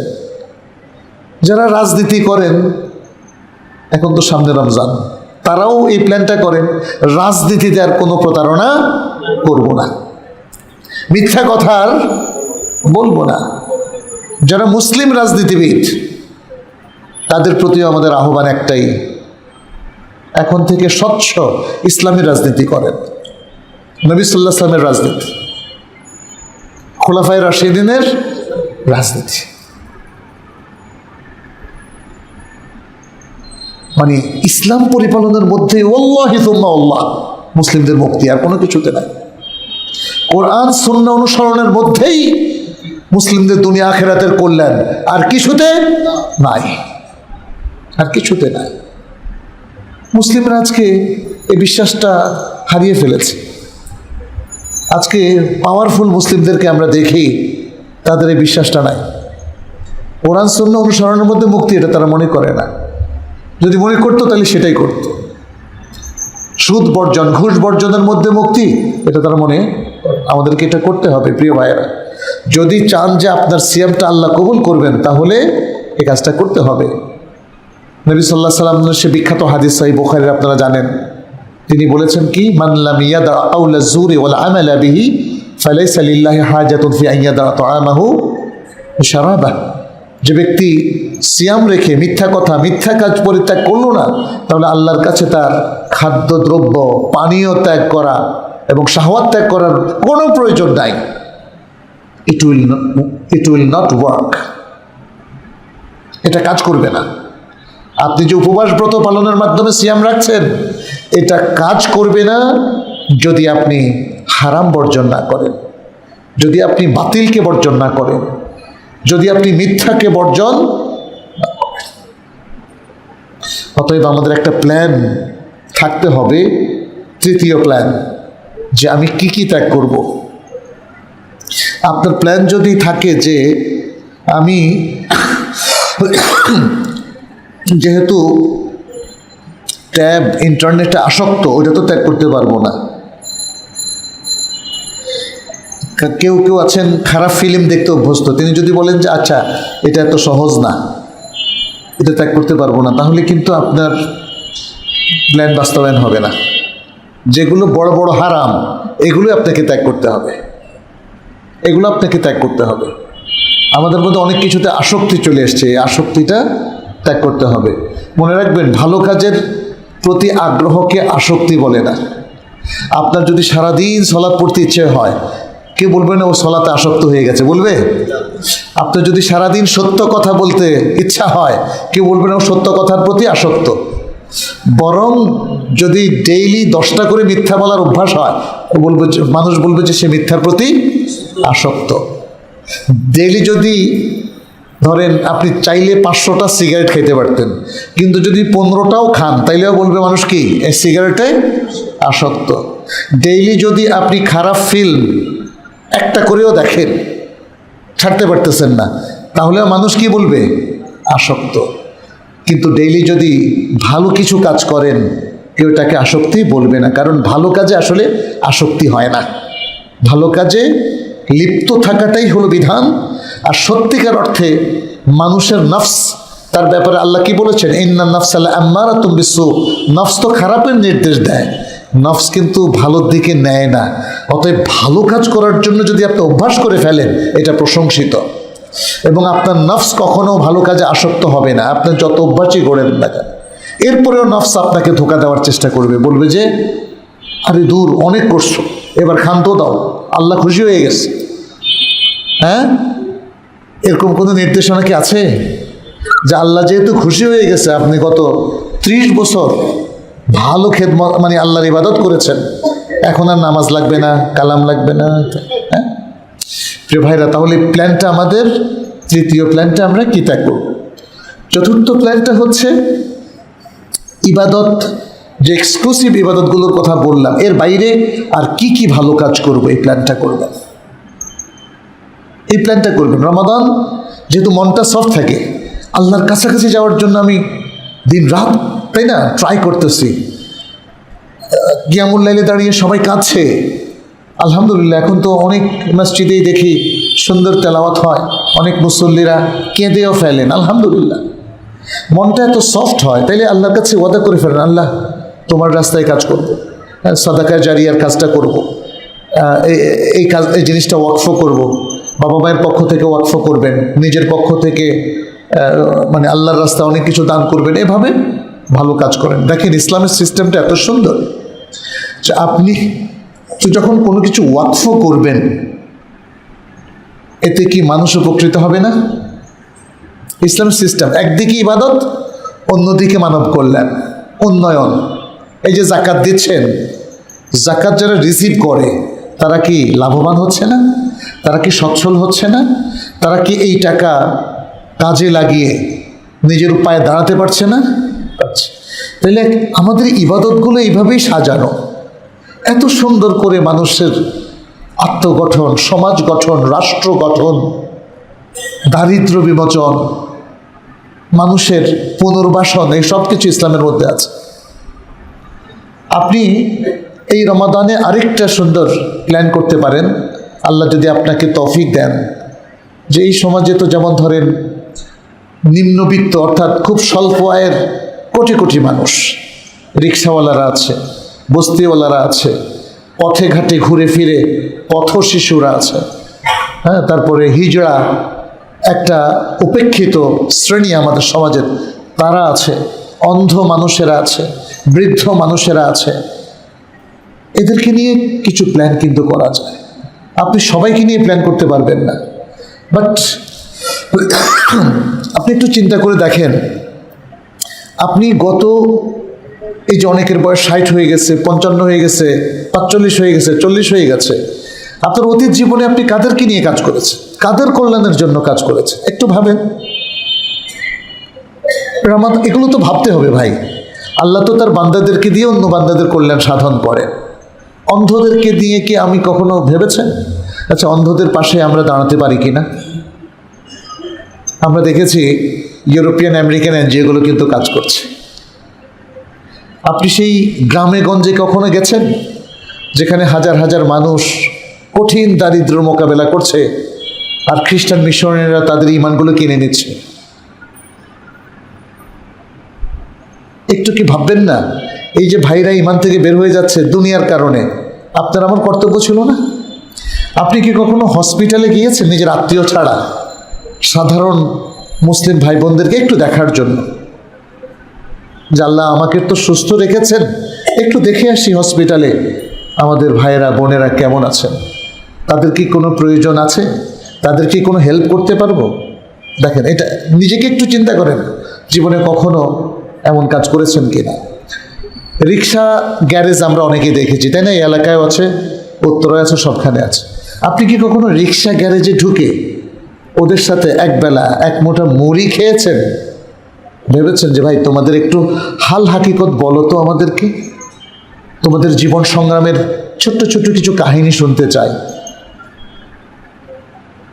যারা রাজনীতি করেন, এখন তো সামনে রমজান, তারাও এই প্ল্যানটা করেন, রাজনীতিতে আর কোনো প্রতারণা করব না, মিথ্যা কথা আর বলবো না। যারা মুসলিম রাজনীতিবিদ, তাদের প্রতিও আমাদের আহ্বান একটাই, এখন থেকে স্বচ্ছ ইসলামী রাজনীতি করেন, নবী সাল্লাল্লাহু আলাইহি ওয়াসাল্লামের রাজনীতি, খোলাফায়ে রাশিদিনের রাজনীতি। মানে ইসলাম পরিপালনের মধ্যে ওয়াল্লাহি সুম্মা আল্লাহ মুসলিমদের মুক্তি, আর কোনো কিছুতে নাই। কোরআন সুন্নাহ অনুসরণের মধ্যেই মুসলিমদের দুনিয়া আখিরাতের কল্যাণ, আর কিছুতে নাই, আর কিছুতে নাই। মুসলিমরা আজকে এই বিশ্বাসটা হারিয়ে ফেলেছে। আজকে পাওয়ারফুল মুসলিমদেরকে আমরা দেখি, তাদের এই বিশ্বাসটা নাই। কোরআন সুন্নাহ অনুসরণের মধ্যে মুক্তি, এটা তারা মনে করে না। যদি মনে করতো তাহলে সেটাই করত। সুদ বর্জন, ঘুষ বর্জনের মধ্যে মুক্তি, এটা তারা মনে, আমাদেরকে এটা করতে হবে। প্রিয় ভাইয়েরা, যদি চান যে আপনার সিয়ামটা আল্লাহ কবুল করবেন, তাহলে এই কাজটা করতে হবে। নবী সাল্লাল্লাহু আলাইহি ওয়াসাল্লামের সে বিখ্যাত হাদিস সহিহ বুখারীর আপনারা জানেন, তিনি বলেছেন কি, মান লাম ইয়াদা আউলা যুরি ওয়াল আমালা বিহি ফালাইসা লিল্লাহি হাজাতুন ফি আন ইয়াদা তাআমাহু ওয়া শারাবাহু। যে ব্যক্তি সিয়াম রেখে মিথ্যা কথা, মিথ্যা কাজ পরিত্যাগ করলো না, তাহলে আল্লাহর কাছে তার খাদ্যদ্রব্য, পানীয় ত্যাগ করা এবং শাহওয়াত ত্যাগ করার কোনো প্রয়োজন নাই। ইট উইল নট ওয়ার্ক, এটা কাজ করবে না। আপনি যে উপবাস ব্রত পালনের মাধ্যমে সিয়াম রাখছেন, এটা কাজ করবে না যদি আপনি হারাম বর্জন না করেন, যদি আপনি বাতিলকে বর্জন না করেন, যদি আপনি মিথ্যাকে বর্জন। অতএব আমাদের একটা প্ল্যান থাকতে হবে, তৃতীয় প্ল্যান, যে আমি কি কি ত্যাগ করব। আপনার প্ল্যান যদি থাকে যে আমি যেহেতু ট্যাব, ইন্টারনেটে আসক্ত, ওইটা তো ত্যাগ করতে পারবো না। কেউ কেউ আছেন খারাপ ফিল্ম দেখতে অভ্যস্ত, তিনি যদি বলেন যে আচ্ছা এটা এত সহজ না, এটা ত্যাগ করতে পারবো না, তাহলে কিন্তু আপনার প্ল্যান বাস্তবায়ন হবে না। যেগুলো বড় বড় হারাম, এগুলো আপনাকে ত্যাগ করতে হবে, এগুলো আপনাকে ত্যাগ করতে হবে। আমাদের মধ্যে অনেক কিছুতে আসক্তি চলে এসছে, এই আসক্তিটা ত্যাগ করতে হবে। মনে রাখবেন, ভালো কাজের প্রতি আগ্রহকে আসক্তি বলে না। আপনার যদি সারাদিন সলাৎ পড়তে ইচ্ছে হয়, কেউ বলবে না ও সলাতে আসক্ত হয়ে গেছে, বলবে? আপনার যদি সারাদিন সত্য কথা বলতে ইচ্ছা হয়, কেউ বলবে না ও সত্য কথার প্রতি আসক্ত। বরং যদি ডেইলি 10টা করে মিথ্যা বলার অভ্যাস হয়, বলবে, মানুষ বলবে যে সে মিথ্যার প্রতি আসক্ত। ডেইলি যদি ধরেন আপনি চাইলে 500টা সিগারেট খেতে পারতেন, কিন্তু যদি 15টাও খান, তাইলেও বলবে মানুষ কি এই সিগারেটে আসক্ত। ডেইলি যদি আপনি খারাপ ফিল্ম একটা করেও দেখেন, ছাড়তে পারতেছেন না, তাহলেও মানুষ কি বলবে? আসক্ত। কিন্তু ডেইলি যদি ভালো কিছু কাজ করেন, কেউ এটাকে আসক্তি বলবে না, কারণ ভালো কাজে আসলে আসক্তি হয় না। ভালো কাজে লিপ্ত থাকাটাই হলো বিধান। আর সত্যিকার অর্থে মানুষের নফস, তার ব্যাপারে আল্লাহ কি বলেছেন? ইন্নান নাফসা লাআম্মারাতুম বিসসু, নফস তো খারাপের নির্দেশ দেয়, নফস কিন্তু ভালোর দিকে নেয় না। অতএব ভালো কাজ করার জন্য যদি আপনি অভ্যাস করে ফেলেন, এটা প্রশংসিত। এবং আপনার নফস কখনো ভালো কাজে আসক্ত হবে না, আপনার যত অভ্যাসই গড়ে না কেন। এরপরেও নফস আপনাকে ধোঁকা দেওয়ার চেষ্টা করবে, বলবে যে আরে দূর, অনেক করছো, এবার ক্ষান্ত দাও, আল্লাহ খুশি হয়ে গেছে। হ্যাঁ, এরকম কোনো নির্দেশনা কি আছে যে আল্লাহ যেহেতু খুশি হয়ে গেছে, আপনি গত 30 বছর ভালো খেদমত মানে আল্লাহর ইবাদত করেছেন, এখন আর নামাজ লাগবে না, কালাম লাগবে না? হ্যাঁ প্রিয় ভাইরা, তাহলে প্ল্যানটা আমাদের, তৃতীয় প্ল্যানটা আমরা কি ত্যাগ করব? চতুর্থ প্ল্যানটা হচ্ছে ইবাদত, যে এক্সক্লুসিভ ইবাদতগুলোর কথা বললাম, এর বাইরে আর কি কি ভালো কাজ করব, এই প্ল্যানটা করবেন। এই প্ল্যানটা করবেন। রমাদান যেহেতু মনটা সফট থাকে, আল্লাহর কাছাকাছি যাওয়ার জন্য আমি দিন রাত, তাই না, ট্রাই করতেছি। কিয়ামুল লাইলে দাঁড়িয়ে সবাই কাঁদছে, আলহামদুলিল্লাহ। এখন তো অনেক মসজিদেই দেখি সুন্দর তেলাওয়াত হয়, অনেক মুসল্লিরা কেঁদেও ফেলেন, আলহামদুলিল্লাহ। মনটা এত সফট হয়, তাইলে আল্লাহর কাছে ওয়াদা করে ফেলেন, আল্লাহ তোমার রাস্তায় কাজ করব, সাদাকা জারিয়ার কাজটা করব, এই কাজ, এই জিনিসটা ওয়াকফ করব। বাবা মায়ের পক্ষ থেকে ওয়াকফ করবেন, নিজের পক্ষ থেকে মানে আল্লাহর রাস্তায় অনেক কিছু দান করবেন, এভাবে ভালো কাজ করেন। দেখেন ইসলামের সিস্টেমটা এত সুন্দর যে আপনি যখন কোনো কিছু ওয়াকফ করবেন, এতে কি মানুষ উপকৃত হবে না? ইসলামের সিস্টেম একদিকে ইবাদত, অন্যদিকে মানব কল্যাণ, উন্নয়ন। এই যে জাকাত দিচ্ছেন, জাকাত যারা রিসিভ করে তারা কি লাভবান হচ্ছে না? তারা কি সচ্ছল হচ্ছে না? তারা কি এই টাকা কাজে লাগিয়ে নিজের পায়ে দাঁড়াতে পারছে না? তাহলে আমাদের ইবাদতগুলো এইভাবেই সাজানো, এত সুন্দর করে মানুষের আত্মগঠন, সমাজ গঠন, রাষ্ট্র গঠন, দারিদ্র্য বিমোচন, মানুষের পুনর্বাসন, এই সব কিছু ইসলামের মধ্যে আছে। আপনি এই রমাদানে আরেকটা সুন্দর প্ল্যান করতে পারেন, আল্লাহ যদি আপনাকে তৌফিক দেন, যে এই সমাজে তো যেমন ধরেন নিম্নবিত্ত অর্থাৎ খুব স্বল্প আয়ের কোটি কোটি মানুষ, রিক্সাওয়ালারা আছে, বস্তিওয়ালারা আছে, পথে ঘাটে ঘুরে ফিরে পথ শিশুরা আছে, হ্যাঁ, তারপরে হিজড়া একটা উপেক্ষিত শ্রেণী আমাদের সমাজের, তারা আছে, অন্ধ মানুষেরা আছে, বৃদ্ধ মানুষেরা আছে। এদেরকে নিয়ে কিছু প্ল্যান কিন্তু করা যায়। আপনি সবাইকে নিয়ে প্ল্যান করতে পারবেন না, বাট আপনি একটু চিন্তা করে দেখেন, আপনি গত এই যে অনেকের বয়স 60 হয়ে গেছে, 55 হয়ে গেছে, 45 হয়ে গেছে, 40 হয়ে গেছে, আপনার অতীত জীবনে আপনি কাদেরকে নিয়ে কাজ করেছেন, কাদের কল্যাণের জন্য কাজ করেছে, একটু ভাবেন। এগুলো তো ভাবতে হবে ভাই। আল্লাহ তো তার বান্দাদেরকে দিয়ে অন্য বান্দাদের কল্যাণ সাধন করেন। অন্ধদেরকে দিয়ে কি আমি কখনো ভেবেছেন? আচ্ছা, অন্ধদের পাশে আমরা দাঁড়াতে পারি কি না? আমরা দেখেছি ইউরোপিয়ান আমেরিকান এনজিওগুলো কিন্তু কাজ করছে। আপনি সেই গ্রামে গঞ্জে কখনো গেছেন, যেখানে হাজার হাজার মানুষ কঠিন দারিদ্র্য মোকাবেলা করছে, আর খ্রিস্টান মিশনারিরা তাদের ইমানগুলো কিনে নিচ্ছে? একটু কি ভাববেন না, এই যে ভাইরা ইমান থেকে বের হয়ে যাচ্ছে দুনিয়ার কারণে, আপনার আমার কর্তব্য ছিল না? আপনি কি কখনো হসপিটালে গিয়েছেন নিজের আত্মীয় ছাড়া, সাধারণ মুসলিম ভাই বোনদেরকে একটু দেখার জন্য, যে আল্লাহ আমাকে তো সুস্থ রেখেছেন, একটু দেখে আসি হসপিটালে আমাদের ভাইয়েরা বোনেরা কেমন আছেন, তাদের কি কোনো প্রয়োজন আছে, তাদের কি কোনো হেল্প করতে পারবো? দেখেন, এটা নিজেকে একটু চিন্তা করেন, জীবনে কখনো এমন কাজ করেছেন কিনা। রিক্সা গ্যারেজ আমরা অনেকেই দেখেছি, তাই না? এই এলাকায় আছে, উত্তরায় আছে, সবখানে আছে। আপনি কি কখনো রিক্সা গ্যারেজে ঢুকে ওদের সাথে একবেলা এক মুঠা মুড়ি খেয়েছেন? ভেবেছেন যে ভাই তোমাদের একটু হাল হাকিকত বলো তো আমাদেরকে, তোমাদের জীবন সংগ্রামের ছোট্ট ছোট্ট কিছু কাহিনী শুনতে চাই,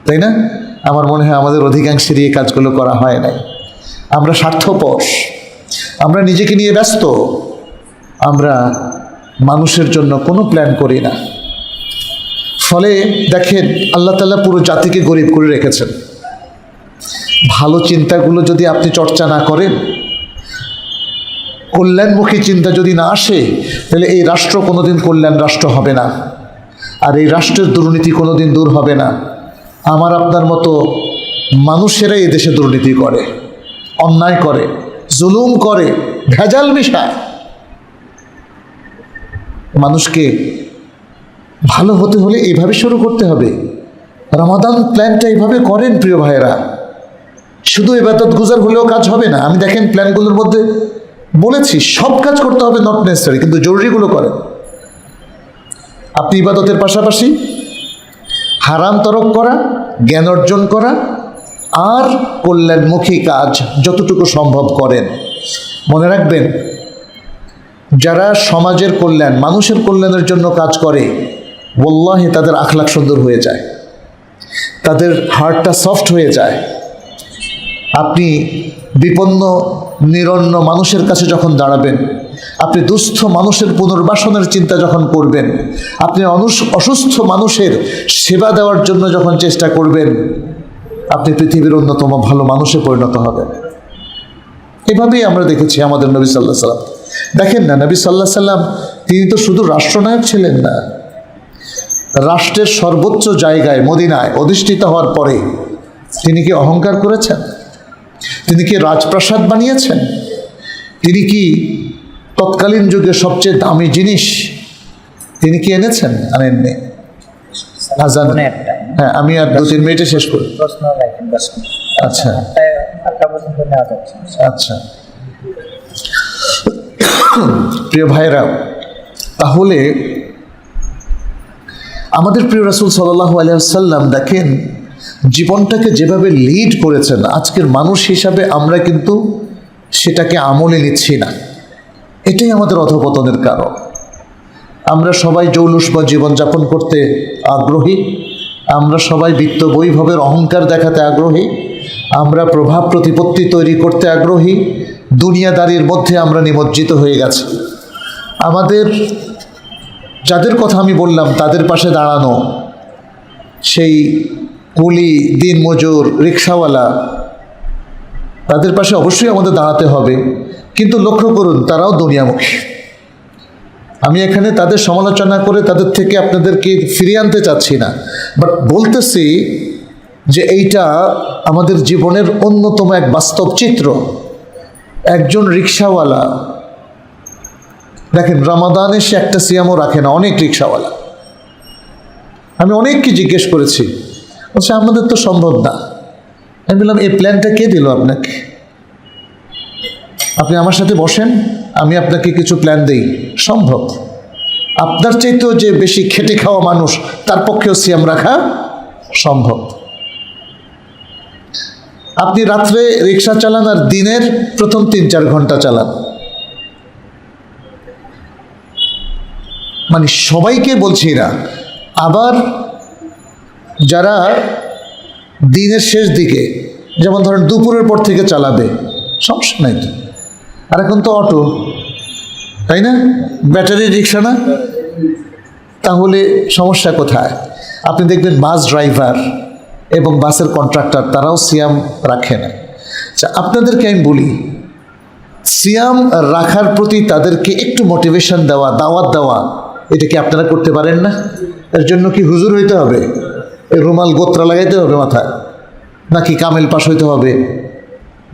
তাই না? আমার মনে হয় আমাদের অধিকাংশেরই এই কাজগুলো করা হয় নাই। আমরা স্বার্থপর, আমরা নিজেকে নিয়ে ব্যস্ত, আমরা মানুষের জন্য কোনো প্ল্যান করি না। ফলে দেখেন আল্লাহ তাআলা পুরো জাতিকে গরিব করে রেখেছেন। ভালো চিন্তাগুলো যদি আপনি চর্চা না করেন, কল্যাণমুখী চিন্তা যদি না আসে, তাহলে এই রাষ্ট্র কোনোদিন কল্যাণ রাষ্ট্র হবে না, আর এই রাষ্ট্রের দুর্নীতি কোনোদিন দূর হবে না। আমার আপনার মতো মানুষেরাই এদেশে দুর্নীতি করে, অন্যায় করে, জুলুম করে, ভেজাল মিশায়। মানুষকে ভালো হতে হলে এইভাবে শুরু করতে হবে। রমাদান প্ল্যানটা এইভাবে করেন প্রিয় ভাইয়েরা। শুধু ইবাদত গুজার হলেও কাজ হবে না। আমি দেখেন প্ল্যানগুলোর মধ্যে বলেছি সব কাজ করতে হবে, নট নেসেসারি, কিন্তু জরুরিগুলো করেন। আপনি ইবাদতের পাশাপাশি হারাম তরক করা, জ্ঞান অর্জন করা, আর কল্যাণমুখী কাজ যতটুকু সম্ভব করেন। মনে রাখবেন, যারা সমাজের কল্যাণ, মানুষের কল্যাণের জন্য কাজ করে, ওয়াল্লাহি তাদের আখলাক সুন্দর হয়ে যায়, তাদের হার্টটা সফট হয়ে যায়। আপনি বিপন্ন নিরন্ন মানুষের কাছে যখন দাঁড়াবেন, আপনি দুস্থ মানুষের পুনর্বাসনের চিন্তা যখন করবেন, আপনি অসুস্থ মানুষের সেবা দেওয়ার জন্য যখন চেষ্টা করবেন, আপনি পৃথিবীর অন্যতম ভালো মানুষে পরিণত হবেন। এভাবেই আমরা দেখেছি আমাদের নবী সাল্লাল্লাহু আলাইহি সাল্লাম। দেখেন না, নবী সাল্লাল্লাহু আলাইহি সাল্লাম তিনি তো শুধু রাষ্ট্রনায়ক ছিলেন না, রাষ্ট্রের সর্বোচ্চ জায়গায় মদিনায় অধিষ্ঠিত হওয়ার পরে তিনি কি অহংকার করেছেন? তিনি কি রাজপ্রাসাদ বানিয়েছেন? তিনি কি তৎকালীন যুগে সবচেয়ে দামি জিনিস তিনি কি এনেছেন? আনেননি। আজান, হ্যাঁ, আমি আর 2-3 মিনিটে শেষ করি। আচ্ছা আচ্ছা, প্রিয় ভাইরা, তাহলে আমাদের প্রিয় রাসূল সাল্লাল্লাহু আলাইহি ওয়াসাল্লাম দেখেন জীবনটাকে যেভাবে লিড করেছেন, আজকের মানুষ হিসাবে আমরা কিন্তু সেটাকে আমলে নিচ্ছি না। এটাই আমাদের অধঃপতনের কারণ। আমরা সবাই জৌলুস জীবনযাপন করতে আগ্রহী, আমরা সবাই বিত্ত বৈভবের অহংকার দেখাতে আগ্রহী, আমরা প্রভাব প্রতিপত্তি তৈরি করতে আগ্রহী, দুনিয়াদারির মধ্যে আমরা নিমজ্জিত হয়ে গেছি। আমাদের যাদের কথা আমি বললাম তাদের পাশে দাঁড়ানো, সেই কুলি দিনমজুর রিক্সাওয়ালা, তাদের পাশে অবশ্যই আমাদের দাঁড়াতে হবে, কিন্তু লক্ষ্য করুন তারাও দুনিয়ামুখী। আমি এখানে তাদের সমালোচনা করে তাদের থেকে আপনাদেরকে ফিরিয়ে আনতে চাচ্ছি না, বাট বলতেছি যে এইটা আমাদের জীবনের অন্যতম এক বাস্তব চিত্র। একজন রিক্সাওয়ালা দেখেন রমাদানে সে একটা সিয়ামও রাখে না, অনেক রিক্সাওয়ালা। আমি অনেককে জিজ্ঞেস করেছি, বলছে আমাদের তো সম্ভব না। আমি বললাম এই প্ল্যানটা কে দিল আপনাকে? আপনি আমার সাথে বসেন, আমি আপনাকে কিছু প্ল্যান দেই, সম্ভব। আপনার চাইতেও যে বেশি খেটে খাওয়া মানুষ তার পক্ষেও সিয়াম রাখা সম্ভব। আপনি রাত্রে রিক্সা চালান আর দিনের প্রথম 3-4 ঘন্টা চালান, মানে সবাইকে বলছি না। আবার যারা দিনের শেষ দিকে, যেমন ধরেন দুপুরের পর থেকে চালাবে, সমস্যা নাই তো। আর এখন তো অটো, তাই না? ব্যাটারি রিক্সা না? তাহলে সমস্যা কোথায়? আপনি দেখবেন বাস ড্রাইভার এবং বাসের কন্ট্রাক্টর তারাও সিয়াম রাখে না। আচ্ছা, আপনাদেরকে আমি বলি, সিয়াম রাখার প্রতি তাদেরকে একটু মোটিভেশন দেওয়া, দাওয়াত দেওয়া, এটা কি আপনারা করতে পারেন না? এর জন্য কি হুজুর হইতে হবে? এই রুমাল গোত্রা লাগাইতে হবে মাথায়? নাকি কামেল পাশ হইতে হবে,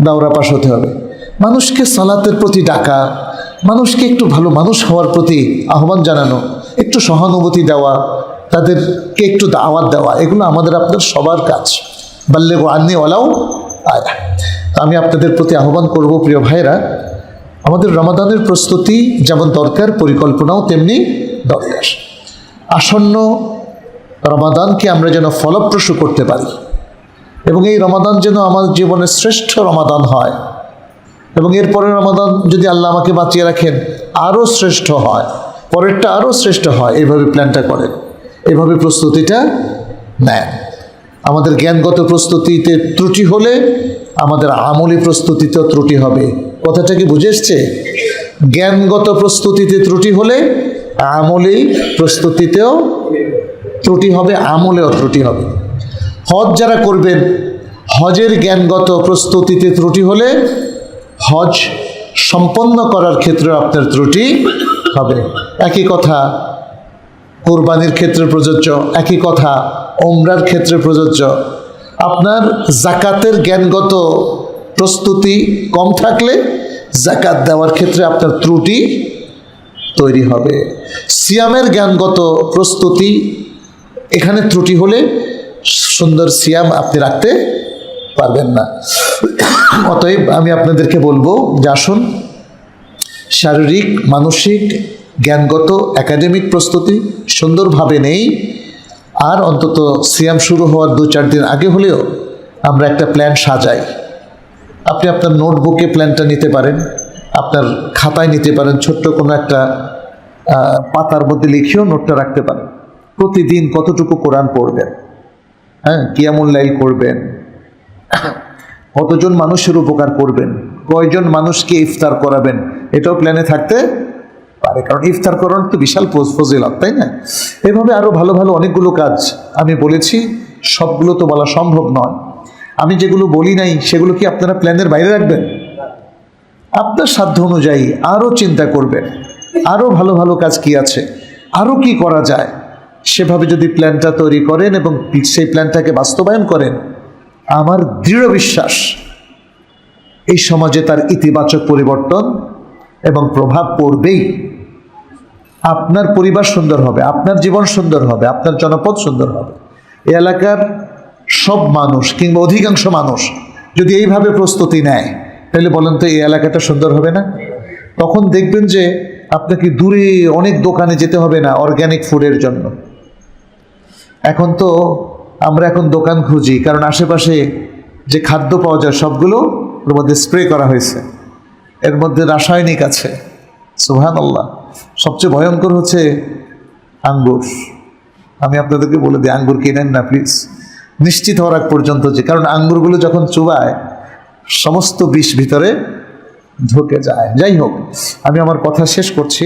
দাওরা পাশ হতে হবে? মানুষকে সালাতের প্রতি ডাকা, মানুষকে একটু ভালো মানুষ হওয়ার প্রতি আহ্বান জানানো, একটু সহানুভূতি দেওয়া, তাদেরকে একটু দাওয়াত দেওয়া, এগুলো আমাদের আপনার সবার কাজ। বাল্লিগু আন্নী ওয়ালাউ আয়া। আমি আপনাদের প্রতি আহ্বান করব, প্রিয় ভাইরা, আমাদের রমাদানের প্রস্তুতি যেমন দরকার, পরিকল্পনাও তেমনি দরকার। আসন্ন রমাদানকে আমরা যেন ফলপ্রসূ করতে পারি এবং এই রমাদান যেন আমার জীবনের শ্রেষ্ঠ রমাদান হয়, এবং এরপরের রমাদান যদি আল্লাহ আমাকে বাঁচিয়ে রাখেন আরও শ্রেষ্ঠ হয়, পরেরটা আরও শ্রেষ্ঠ হয়। এইভাবে প্ল্যানটা করেন, এভাবে প্রস্তুতিটা নেন। আমাদের জ্ঞানগত প্রস্তুতিতে ত্রুটি হলে আমাদের আমলি প্রস্তুতিতেও ত্রুটি হবে। কথাটা কি বুঝে এসছে? জ্ঞানগত প্রস্তুতিতে ত্রুটি হলে আমলি প্রস্তুতিতেও ত্রুটি হবে, আমলেও ত্রুটি হবে। হজ যারা করবেন, হজের জ্ঞানগত প্রস্তুতিতে ত্রুটি হলে হজ সম্পন্ন করার ক্ষেত্রে আপনার ত্রুটি হবে। একই কথা কোরবানির ক্ষেত্রে প্রযোজ্য, একই কথা ওমরার ক্ষেত্রে প্রযোজ্য। আপনার জাকাতের জ্ঞানগত প্রস্তুতি কম থাকলে জাকাত দেওয়ার ক্ষেত্রে আপনার ত্রুটি তৈরি হবে। সিয়ামের জ্ঞানগত প্রস্তুতি, এখানে ত্রুটি হলে সুন্দর সিয়াম আপনি রাখতে পারবেন না। অতএব আমি আপনাদেরকে বলবো যে আসুন শারীরিক, মানসিক, জ্ঞানগত, একাডেমিক প্রস্তুতি সুন্দরভাবে নেই। আর অন্তত সিয়াম শুরু হওয়ার 2-4 দিন আগে হলেও আমরা একটা প্ল্যান সাজাই। আপনি আপনার নোটবুকে প্ল্যানটা নিতে পারেন, আপনার খাতায় নিতে পারেন, ছোট্ট কোনো একটা পাতার মধ্যে লিখেও নোটটা রাখতে পারেন। প্রতিদিন কতটুকু কোরআন পড়বেন, হ্যাঁ, কিয়ামুল লাইল করবেন, কতজন মানুষের উপকার করবেন, কয়জন মানুষকে ইফতার করাবেন, এটাও প্ল্যানে থাকতে পারে। কারণ ইফতার করার তো বিশাল ফজিলত, তাই না? এভাবে আরো ভালো ভালো অনেকগুলো কাজ আমি বলেছি, সবগুলো তো বলা সম্ভব নয়। আমি যেগুলো বলি নাই সেগুলো কি আপনারা প্ল্যানের বাইরে রাখবেন? আপনার সাধ্য অনুযায়ী আরো চিন্তা করবেন, আরো ভালো ভালো কাজ কি আছে, আরো কি করা যায়, সেভাবে যদি প্ল্যানটা তৈরি করেন এবং সেই প্ল্যানটাকে বাস্তবায়ন করেন, আমার দৃঢ় বিশ্বাস এই সমাজে তার ইতিবাচক পরিবর্তন এবং প্রভাব পড়বেই। আপনার পরিবার সুন্দর হবে, আপনার জীবন সুন্দর হবে, আপনার জনপদ সুন্দর হবে। এই এলাকার সব মানুষ কিংবা অধিকাংশ মানুষ যদি এইভাবে প্রস্তুতি নেয়, তাহলে বলেন তো এই এলাকাটা সুন্দর হবে না? তখন দেখবেন যে আপনাকে দূরে অনেক দোকানে যেতে হবে না অর্গ্যানিক ফুডের জন্য। এখন তো আমরা এখন দোকান খুঁজি, কারণ আশেপাশে যে খাদ্য পাওয়া যায় সবগুলো ওর মধ্যে স্প্রে করা হয়েছে, এর মধ্যে রাসায়নিক আছে। সুবহানাল্লাহ। সবচেয়ে ভয়ঙ্কর হচ্ছে আঙ্গুর। আমি আপনাদেরকে বলে দিই, আঙ্গুর কিনেন না প্লিজ, নিশ্চিত হওয়ার আগ পর্যন্ত। যে কারণ আঙ্গুরগুলো যখন চুবায় সমস্ত বিষ ভিতরে ঢুকে যায়। যাই হোক, আমি আমার কথা শেষ করছি।